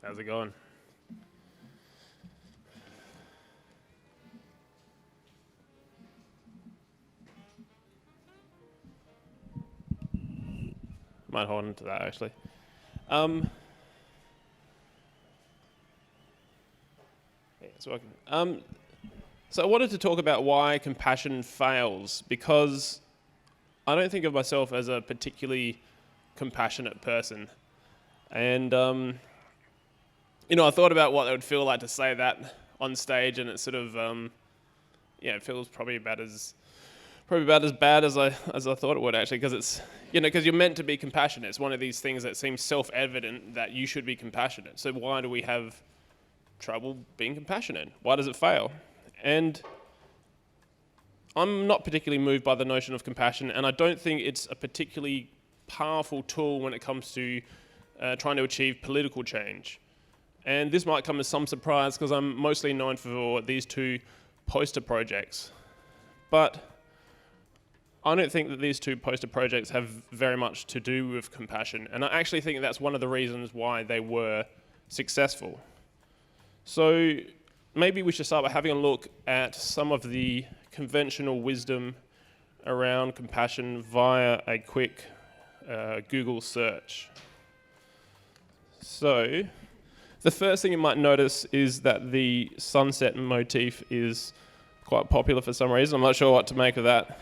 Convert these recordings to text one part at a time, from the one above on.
How's it going? Might hold on to that actually. Yeah, it's working. So I wanted to talk about why compassion fails, because I don't think of myself as a particularly compassionate person. And I thought about what it would feel like to say that on stage, and it sort of, it feels probably about as bad as I thought it would actually, because it's, because you're meant to be compassionate. It's one of these things that seems self-evident that you should be compassionate. So why do we have trouble being compassionate? Why does it fail? And I'm not particularly moved by the notion of compassion, and I don't think it's a particularly powerful tool when it comes to trying to achieve political change. And this might come as some surprise because I'm mostly known for these two poster projects. But I don't think that these two poster projects have very much to do with compassion. And I actually think that's one of the reasons why they were successful. So maybe we should start by having a look at some of the conventional wisdom around compassion via a quick Google search. So the first thing you might notice is that the sunset motif is quite popular for some reason. I'm not sure what to make of that.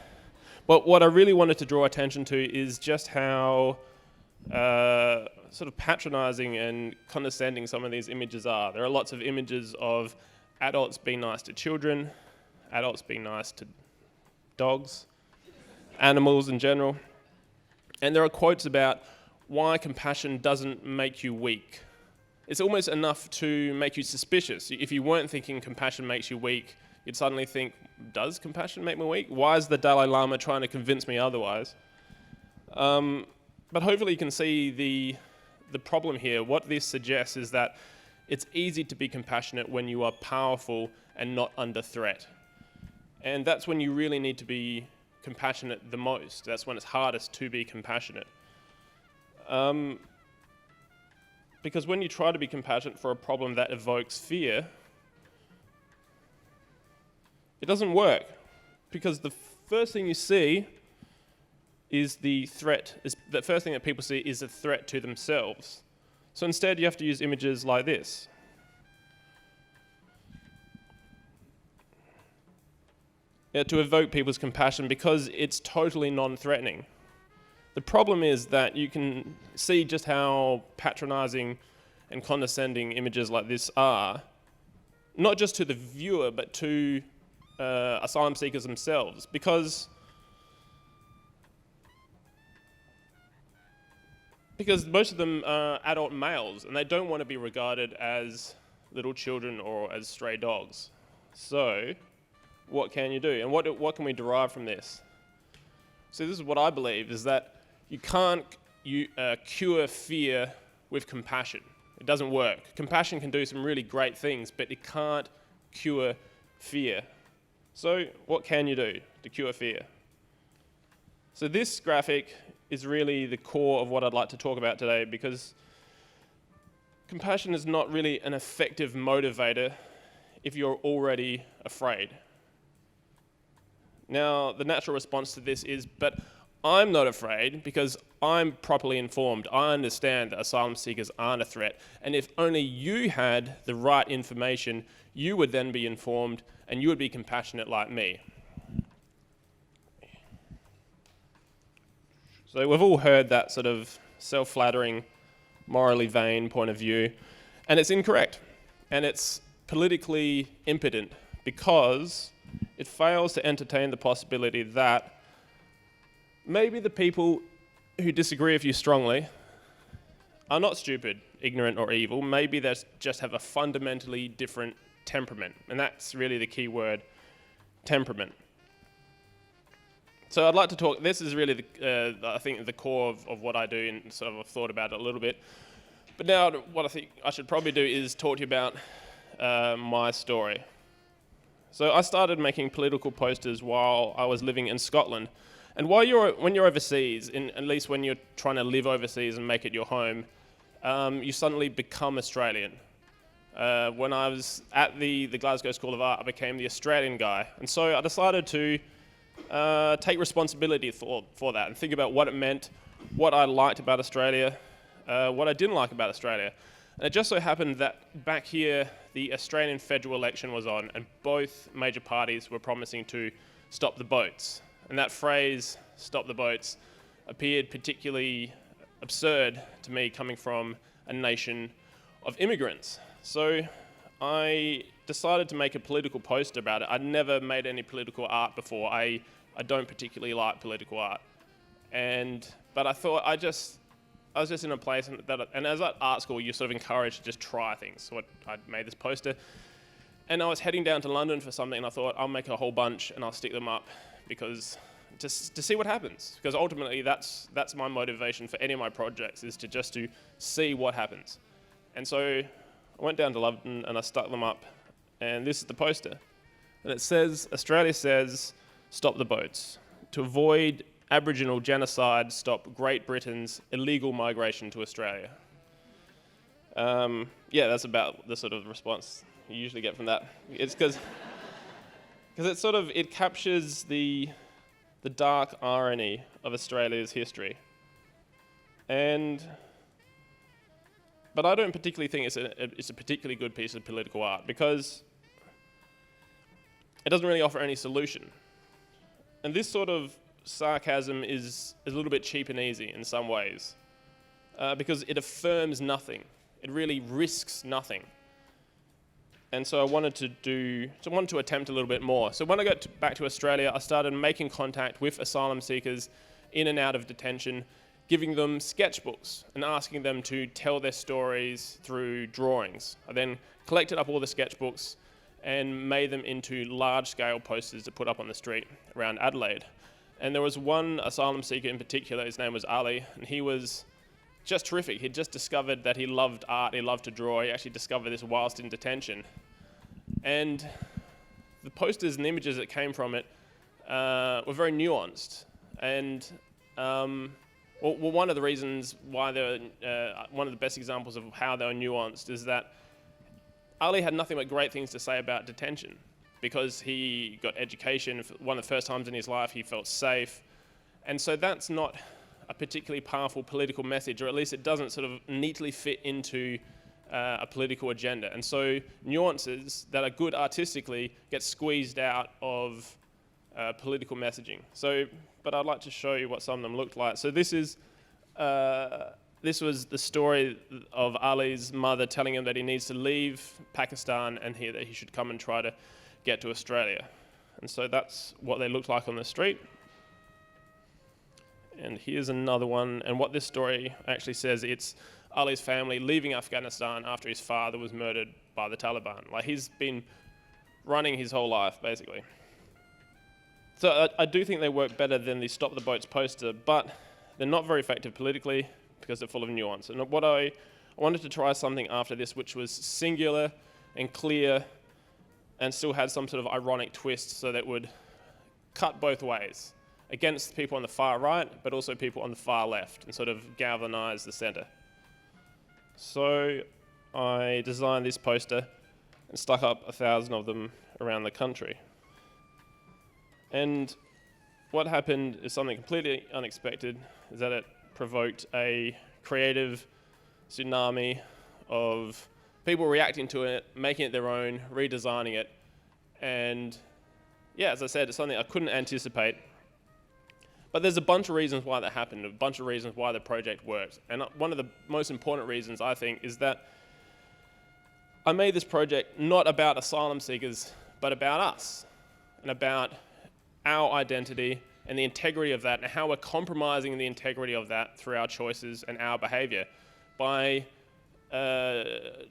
But what I really wanted to draw attention to is just how sort of patronizing and condescending some of these images are. There are lots of images of adults being nice to children, adults being nice to dogs, animals in general. And there are quotes about why compassion doesn't make you weak. It's almost enough to make you suspicious. If you weren't thinking compassion makes you weak, you'd suddenly think, does compassion make me weak? Why is the Dalai Lama trying to convince me otherwise? But hopefully you can see the problem here. What this suggests is that it's easy to be compassionate when you are powerful and not under threat. And that's when you really need to be compassionate the most. That's when it's hardest to be compassionate. Because when you try to be compassionate for a problem that evokes fear, it doesn't work. Because the first thing you see is the first thing that people see is a threat to themselves. So instead you have to use images like this. To evoke people's compassion, because it's totally non-threatening. The problem is that you can see just how patronizing and condescending images like this are, not just to the viewer, but to asylum seekers themselves, because most of them are adult males, and they don't want to be regarded as little children or as stray dogs. So what can you do? And what can we derive from this? So this is what I believe, is that you can't cure fear with compassion. It doesn't work. Compassion can do some really great things, but it can't cure fear. So what can you do to cure fear? So this graphic is really the core of what I'd like to talk about today, because compassion is not really an effective motivator if you're already afraid. Now, the natural response to this is, but I'm not afraid because I'm properly informed. I understand that asylum seekers aren't a threat. And if only you had the right information, you would then be informed and you would be compassionate like me. So we've all heard that sort of self-flattering, morally vain point of view, and it's incorrect. And it's politically impotent because it fails to entertain the possibility that maybe the people who disagree with you strongly are not stupid, ignorant, or evil. Maybe they just have a fundamentally different temperament. And that's really the key word, temperament. So I'd like to talk, this is really, I think, the core of what I do, and sort of I've thought about it a little bit. But now what I think I should probably do is talk to you about my story. So I started making political posters while I was living in Scotland. And when you're overseas, at least when you're trying to live overseas and make it your home, you suddenly become Australian. When I was at the Glasgow School of Art, I became the Australian guy. And so I decided to take responsibility for that and think about what it meant, what I liked about Australia, what I didn't like about Australia. And it just so happened that back here, the Australian federal election was on, and both major parties were promising to stop the boats. And that phrase, stop the boats, appeared particularly absurd to me coming from a nation of immigrants. So I decided to make a political poster about it. I'd never made any political art before. I don't particularly like political art. But I thought I was just in a place, and as at art school, you're sort of encouraged to just try things. So I made this poster, and I was heading down to London for something, and I thought I'll make a whole bunch and I'll stick them up because just to see what happens. Because ultimately, that's my motivation for any of my projects, is to see what happens. And so I went down to London and I stuck them up, and this is the poster. And it says, Australia says, stop the boats. To avoid Aboriginal genocide, stop Great Britain's illegal migration to Australia. That's about the sort of response you usually get from that. It's because it captures the dark irony of Australia's history. But I don't particularly think it's a particularly good piece of political art because it doesn't really offer any solution. And this sort of sarcasm is a little bit cheap and easy in some ways because it affirms nothing. It really risks nothing. And so I wanted to attempt a little bit more. So when I got back to Australia, I started making contact with asylum seekers in and out of detention, giving them sketchbooks and asking them to tell their stories through drawings. I then collected up all the sketchbooks and made them into large-scale posters to put up on the street around Adelaide. And there was one asylum seeker in particular, his name was Ali, and he was just terrific. He'd just discovered that he loved art, he loved to draw. He actually discovered this whilst in detention. And the posters and images that came from it were very nuanced. And one of the reasons why one of the best examples of how they were nuanced is that Ali had nothing but great things to say about detention because he got education. One of the first times in his life he felt safe. And so that's not a particularly powerful political message, or at least it doesn't sort of neatly fit into a political agenda. And so nuances that are good artistically get squeezed out of political messaging. But I'd like to show you what some of them looked like. So this was the story of Ali's mother telling him that he needs to leave Pakistan and that he should come and try to get to Australia. And so that's what they looked like on the street. And here's another one. And what this story actually says, it's Ali's family leaving Afghanistan after his father was murdered by the Taliban. Like, he's been running his whole life, basically. So I do think they work better than the Stop the Boats poster, but they're not very effective politically because they're full of nuance. And what I wanted to try something after this which was singular and clear and still had some sort of ironic twist so that would cut both ways, against people on the far right, but also people on the far left, and sort of galvanize the center. So I designed this poster and stuck up 1,000 of them around the country. And what happened is something completely unexpected, is that it provoked a creative tsunami of people reacting to it, making it their own, redesigning it. And yeah, as I said, it's something I couldn't anticipate. But there's a bunch of reasons why that happened, a bunch of reasons why the project worked. And one of the most important reasons, I think, is that I made this project not about asylum seekers, but about us, and about our identity and the integrity of that, and how we're compromising the integrity of that through our choices and our behavior by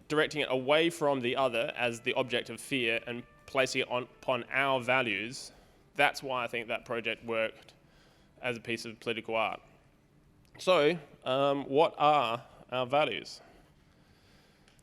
directing it away from the other as the object of fear and placing it upon our values. That's why I think that project worked as a piece of political art. So, what are our values?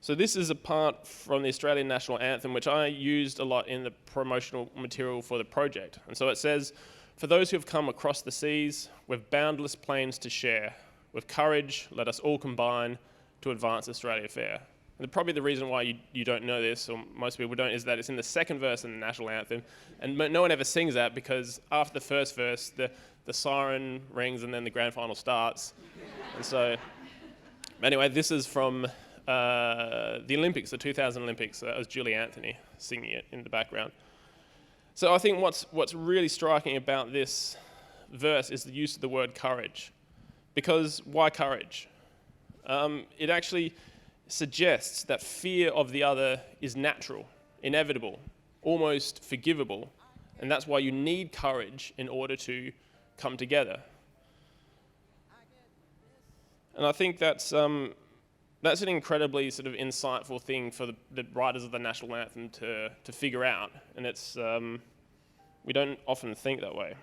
So this is a part from the Australian National Anthem, which I used a lot in the promotional material for the project. And so it says, "For those who have come across the seas, with boundless plains to share, with courage, let us all combine to advance Australia fair." And probably the reason why you don't know this, or most people don't, is that it's in the second verse in the National Anthem, and no one ever sings that because after the first verse, the siren rings and then the grand final starts. And so, anyway, this is from the Olympics, the 2000 Olympics. It was Julie Anthony singing it in the background. So I think what's really striking about this verse is the use of the word courage. Because why courage? It actually suggests that fear of the other is natural, inevitable, almost forgivable, and that's why you need courage in order to come together. And I think that's an incredibly sort of insightful thing for the writers of the National Anthem to figure out, and it's we don't often think that way.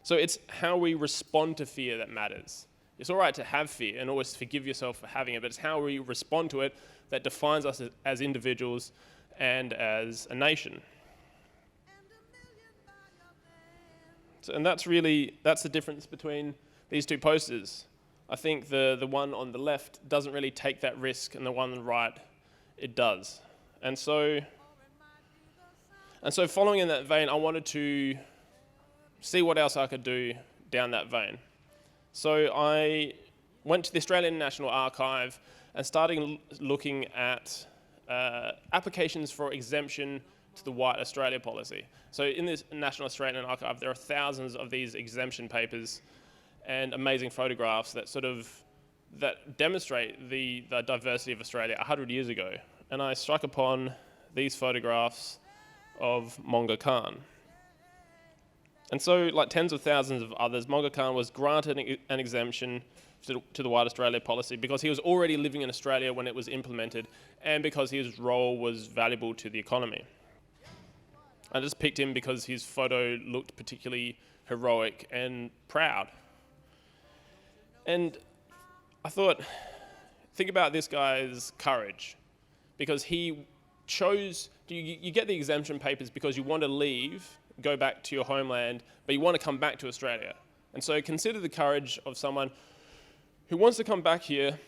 So it's how we respond to fear that matters. It's all right to have fear and always forgive yourself for having it, but it's how we respond to it that defines us as individuals and as a nation. So, and that's the difference between these two posters. I think the one on the left doesn't really take that risk, and the one on the right, it does. And so following in that vein, I wanted to see what else I could do down that vein. So I went to the Australian National Archive and started looking at applications for exemption to the White Australia policy. So in this National Australian Archive, there are thousands of these exemption papers and amazing photographs that demonstrate the diversity of Australia 100 years ago. And I struck upon these photographs of Monga Khan. And so, like tens of thousands of others, Monga Khan was granted an exemption to the White Australia policy because he was already living in Australia when it was implemented, and because his role was valuable to the economy. I just picked him because his photo looked particularly heroic and proud. And I thought, think about this guy's courage, because he chose, you get the exemption papers because you want to leave, go back to your homeland, but you want to come back to Australia. And so consider the courage of someone who wants to come back here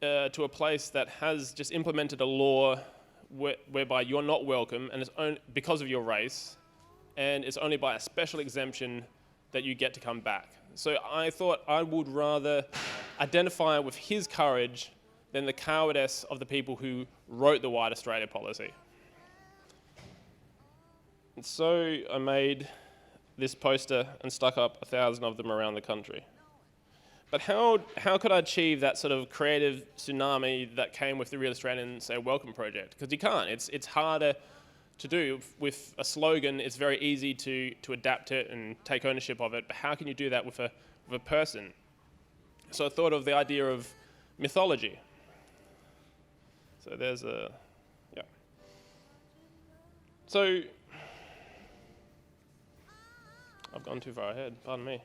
to a place that has just implemented a law whereby you're not welcome, and it's only because of your race, and it's only by a special exemption that you get to come back. So I thought I would rather identify with his courage than the cowardice of the people who wrote the White Australia policy. And so I made this poster and stuck up 1,000 of them around the country. But how could I achieve that sort of creative tsunami that came with the Real Australian Say Welcome project? Because you can't. It's harder to do. With a slogan, it's very easy to adapt it and take ownership of it. But how can you do that with a person? So I thought of the idea of mythology. So there's yeah. So I've gone too far ahead, pardon me.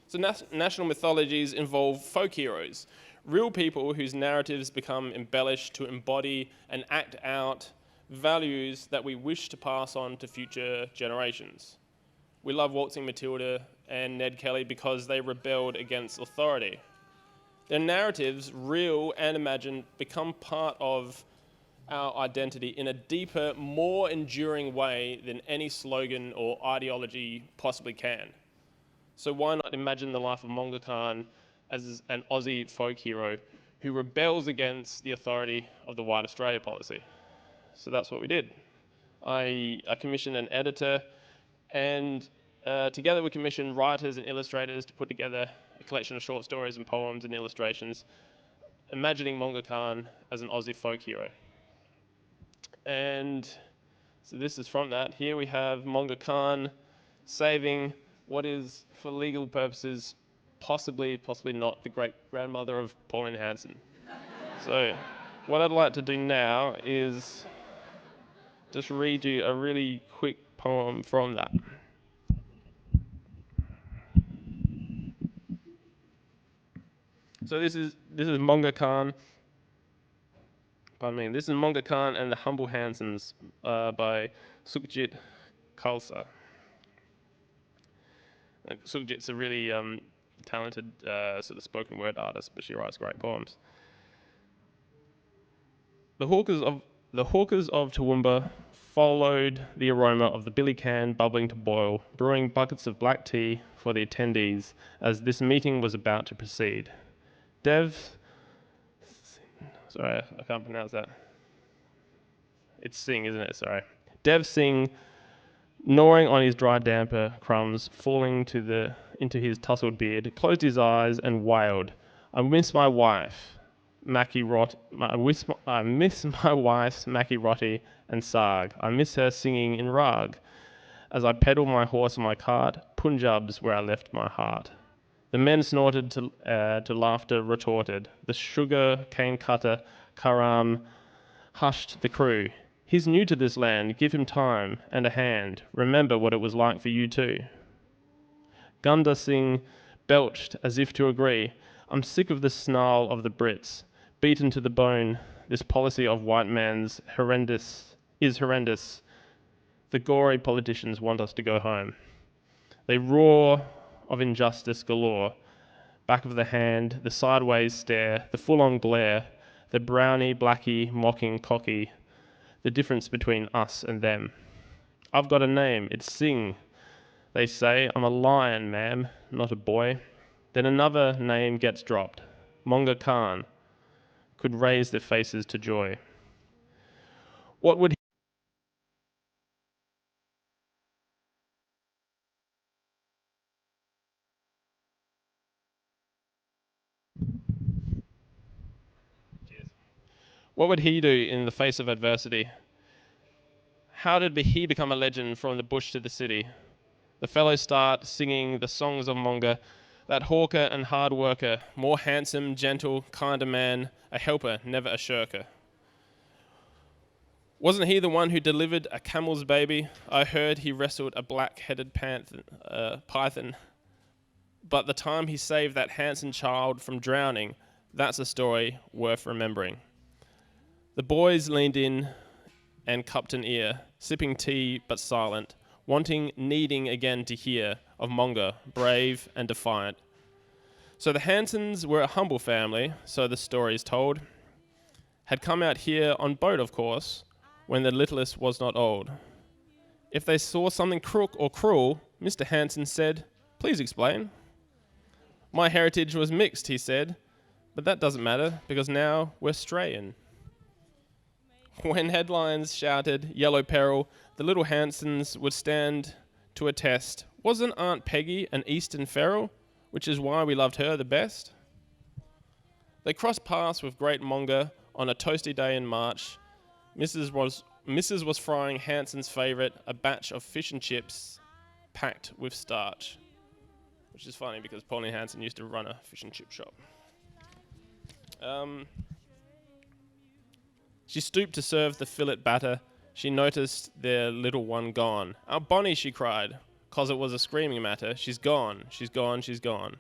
So national mythologies involve folk heroes, real people whose narratives become embellished to embody and act out values that we wish to pass on to future generations. We love Waltzing Matilda and Ned Kelly because they rebelled against authority. Their narratives, real and imagined, become part of our identity in a deeper, more enduring way than any slogan or ideology possibly can. So why not imagine the life of Monga Khan as an Aussie folk hero who rebels against the authority of the White Australia policy? So that's what we did. I commissioned an editor, and together we commissioned writers and illustrators to put together a collection of short stories and poems and illustrations, imagining Monga Khan as an Aussie folk hero. And so this is from that. Here we have Monga Khan saving what is, for legal purposes, possibly not the great grandmother of Pauline Hanson. So what I'd like to do now is just read you a really quick poem from that. So this is Monga Khan. Pardon me. This is Monga Khan and the Humble Hansons by Sukhjit Khalsa. Sukhjit's a really talented sort of spoken word artist, but she writes great poems. The hawkers of Toowoomba followed the aroma of the billy can bubbling to boil, brewing buckets of black tea for the attendees as this meeting was about to proceed. Sorry, I can't pronounce that. It's Singh, isn't it? Sorry. Dev Singh, gnawing on his dry damper crumbs falling into his tousled beard, closed his eyes and wailed, "I miss my wife, I miss my wife's Mackie Roti and Sarg. I miss her singing in Rag. As I pedal my horse on my cart, Punjab's where I left my heart." The men snorted to laughter retorted. The sugar cane cutter, Karam, hushed the crew. "He's new to this land, give him time and a hand. Remember what it was like for you too." Gunda Singh belched as if to agree. "I'm sick of the snarl of the Brits. Beaten to the bone, this policy of white man's is horrendous. The gory politicians want us to go home. They roar of injustice galore. Back of the hand, the sideways stare, the full-on glare, the brownie, blackie, mocking, cocky, the difference between us and them. I've got a name, it's Singh. They say, I'm a lion, ma'am, not a boy." Then another name gets dropped. Monga Khan could raise their faces to joy. What would he do in the face of adversity? How did he become a legend from the bush to the city? The fellows start singing the songs of Monga, that hawker and hard worker, more handsome, gentle, kinder man, a helper, never a shirker. Wasn't he the one who delivered a camel's baby? I heard he wrestled a black-headed python. But the time he saved that handsome child from drowning, that's a story worth remembering. The boys leaned in and cupped an ear, sipping tea but silent, needing again to hear of Monga, brave and defiant. So the Hansons were a humble family, so the story's told. Had come out here on boat, of course, when the littlest was not old. If they saw something crook or cruel, Mr. Hanson said, "Please explain." "My heritage was mixed," he said, "but that doesn't matter because now we're strayin'." When headlines shouted "Yellow Peril," the little Hansons would stand to attest. Wasn't Aunt Peggy an Eastern Feral, which is why we loved her the best? They crossed paths with great Monga on a toasty day in March. Mrs. was frying Hanson's favourite, a batch of fish and chips packed with starch. Which is funny because Pauline Hanson used to run a fish and chip shop. She stooped to serve the fillet batter. She noticed their little one gone. "Our Bonnie," she cried, 'cause it was a screaming matter. "She's gone, she's gone, she's gone."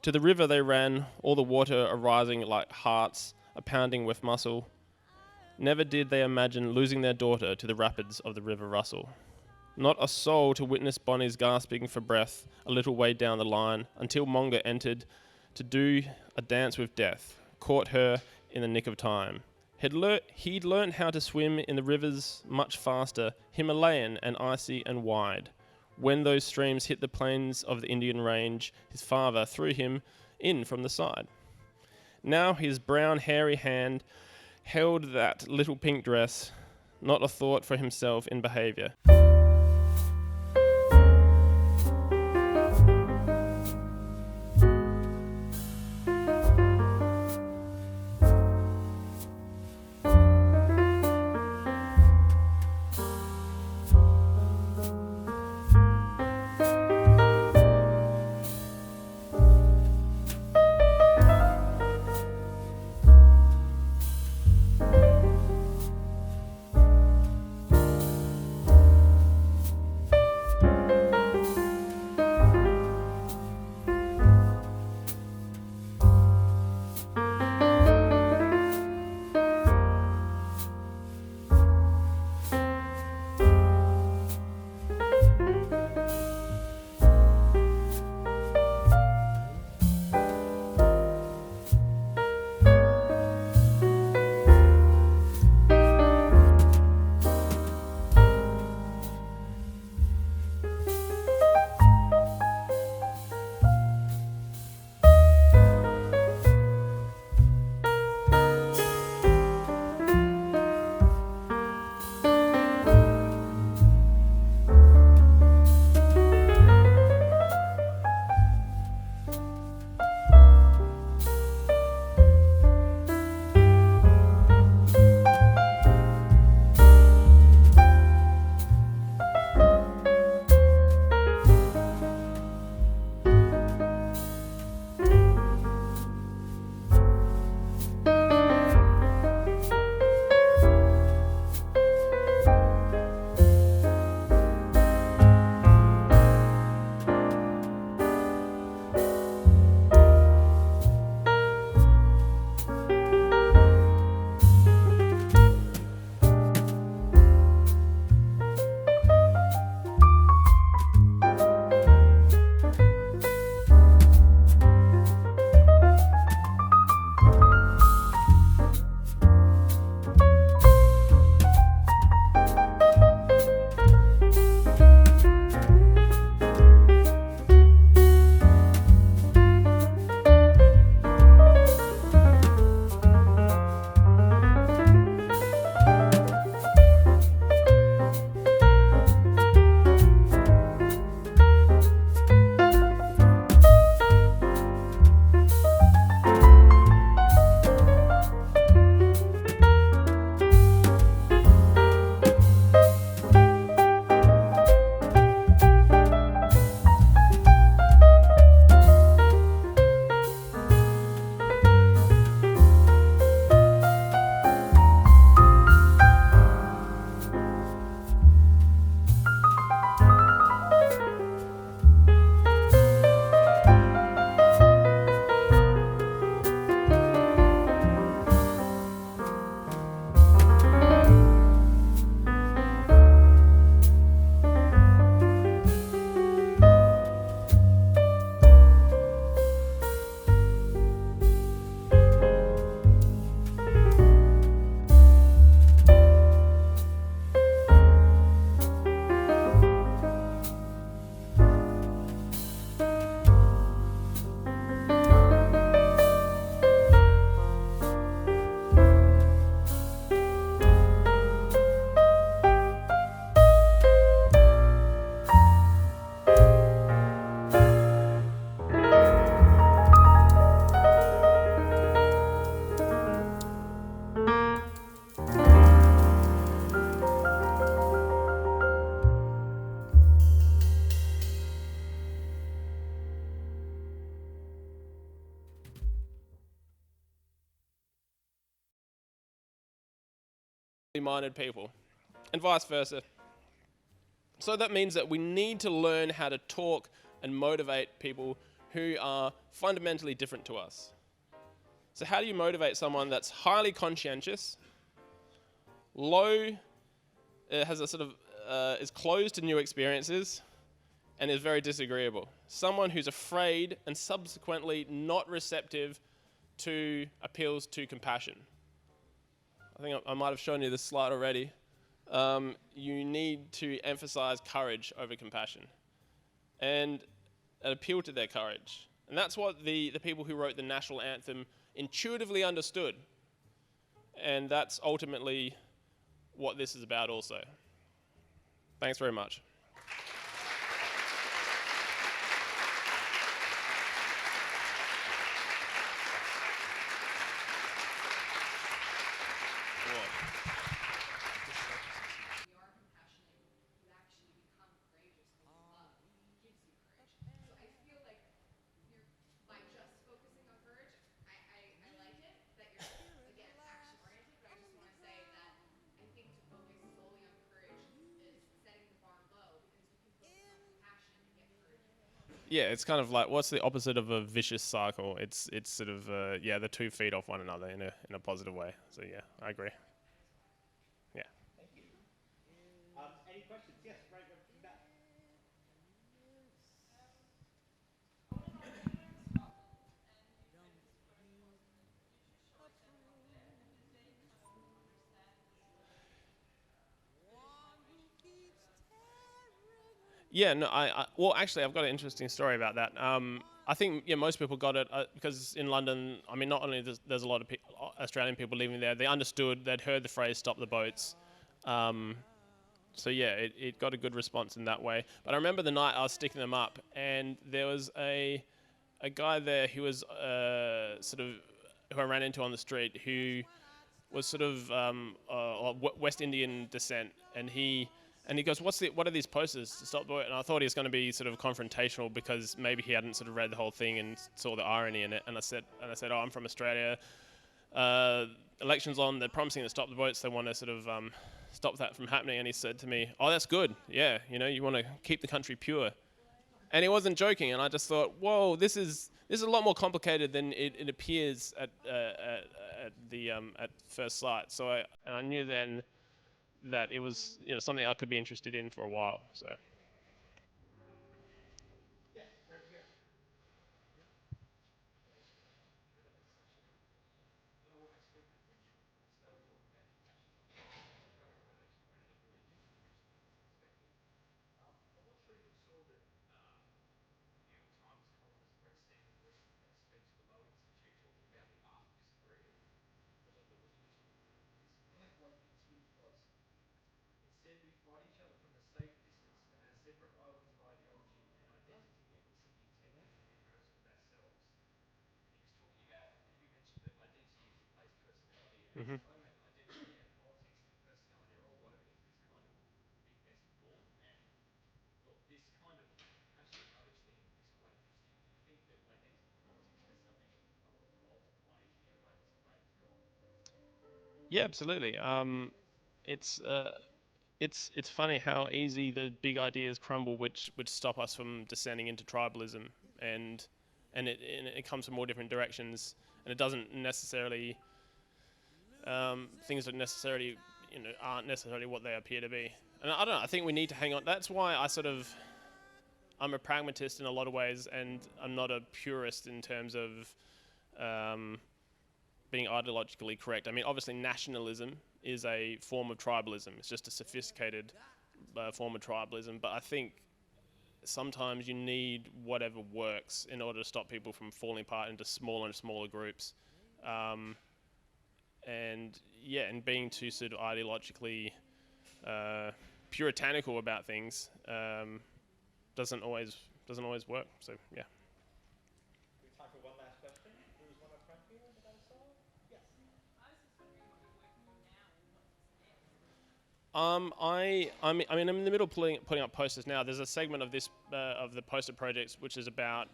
To the river they ran, all the water arising like hearts, a-pounding with muscle. Never did they imagine losing their daughter to the rapids of the River Russell. Not a soul to witness Bonnie's gasping for breath a little way down the line, until Monga entered to do a dance with death, caught her in the nick of time. He'd learnt how to swim in the rivers much faster, Himalayan and icy and wide. When those streams hit the plains of the Indian range, his father threw him in from the side. Now his brown hairy hand held that little pink dress, not a thought for himself in behaviour. minded people, and vice versa. So that means that we need to learn how to talk and motivate people who are fundamentally different to us. So how do you motivate someone that's highly conscientious, low, has a sort of is closed to new experiences, and is very disagreeable? Someone who's afraid and subsequently not receptive to appeals to compassion. I think I might have shown you this slide already. You need to emphasize courage over compassion and appeal to their courage. And that's what the people who wrote the national anthem intuitively understood. And that's ultimately what this is about also. Thanks very much. Yeah, it's kind of like, what's the opposite of a vicious cycle? It's sort of the 2 feet off one another in a positive way. So yeah, I agree. Yeah. Thank you. Any questions? Yes, right from back. Yeah, no, well, actually, I've got an interesting story about that. I think most people got it because in London, I mean, not only there's a lot of Australian people living there, they understood, they'd heard the phrase "stop the boats." So yeah, it got a good response in that way. But I remember the night I was sticking them up, and there was a guy there who was who I ran into on the street, who was sort of West Indian descent, and he goes, what are these posters to stop the boat? And I thought he was going to be sort of confrontational because maybe he hadn't sort of read the whole thing and saw the irony in it. And I said, oh, I'm from Australia. Elections on, they're promising to stop the boats. They want to sort of stop that from happening. And he said to me, oh, that's good. Yeah, you want to keep the country pure. And he wasn't joking, and I just thought, whoa, this is a lot more complicated than it appears at first sight. So I knew then that it was something I could be interested in for a while. So Yes, right here. hmm yeah, absolutely. It's it's funny how easy the big ideas crumble, which stop us from descending into tribalism, and it comes from all different directions, and it doesn't necessarily things that necessarily aren't necessarily what they appear to be. And I don't know. I think we need to hang on. That's why I'm a pragmatist in a lot of ways, and I'm not a purist in terms of being ideologically correct. I mean, obviously, nationalism is a form of tribalism. It's just a sophisticated form of tribalism. But I think sometimes you need whatever works in order to stop people from falling apart into smaller and smaller groups. And being too sort of ideologically puritanical about things doesn't always work. So yeah. We have time for one last question. There was one up front here that I saw. Yes. I mean, I'm in the middle of putting up posters now. There's a segment of this of the poster projects which is about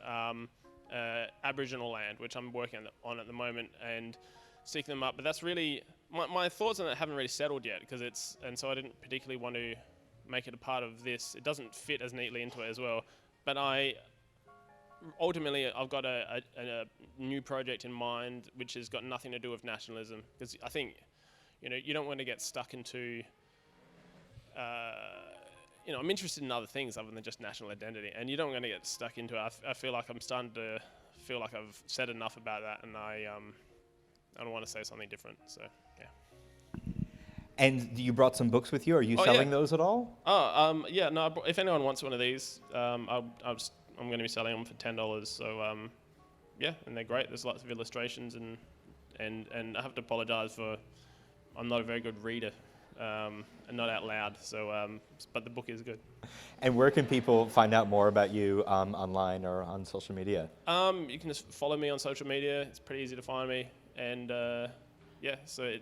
Aboriginal land, which I'm working on at the moment and sticking them up. But that's really my thoughts on it haven't really settled yet and so I didn't particularly want to make it a part of this. It doesn't fit as neatly into it as well. But ultimately I've got a new project in mind which has got nothing to do with nationalism, because I think you don't want to get stuck into I'm interested in other things other than just national identity, and you don't want to get stuck into it. I feel like I'm starting to feel like I've said enough about that, and I don't want to say something different. So yeah. And you brought some books with you. Are you selling those at all? Yeah. No. If anyone wants one of these, I'm going to be selling them for $10. So yeah, and they're great. There's lots of illustrations and I have to apologise for I'm not a very good reader. And not out loud, so but the book is good. And where can people find out more about you online or on social media? You can just follow me on social media. It's pretty easy to find me, and so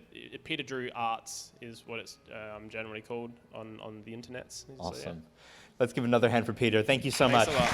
Peter Drew Arts is what it's generally called on the internets. Awesome. So, yeah. Let's give another hand for Peter. Thank you so Thanks much. a lot.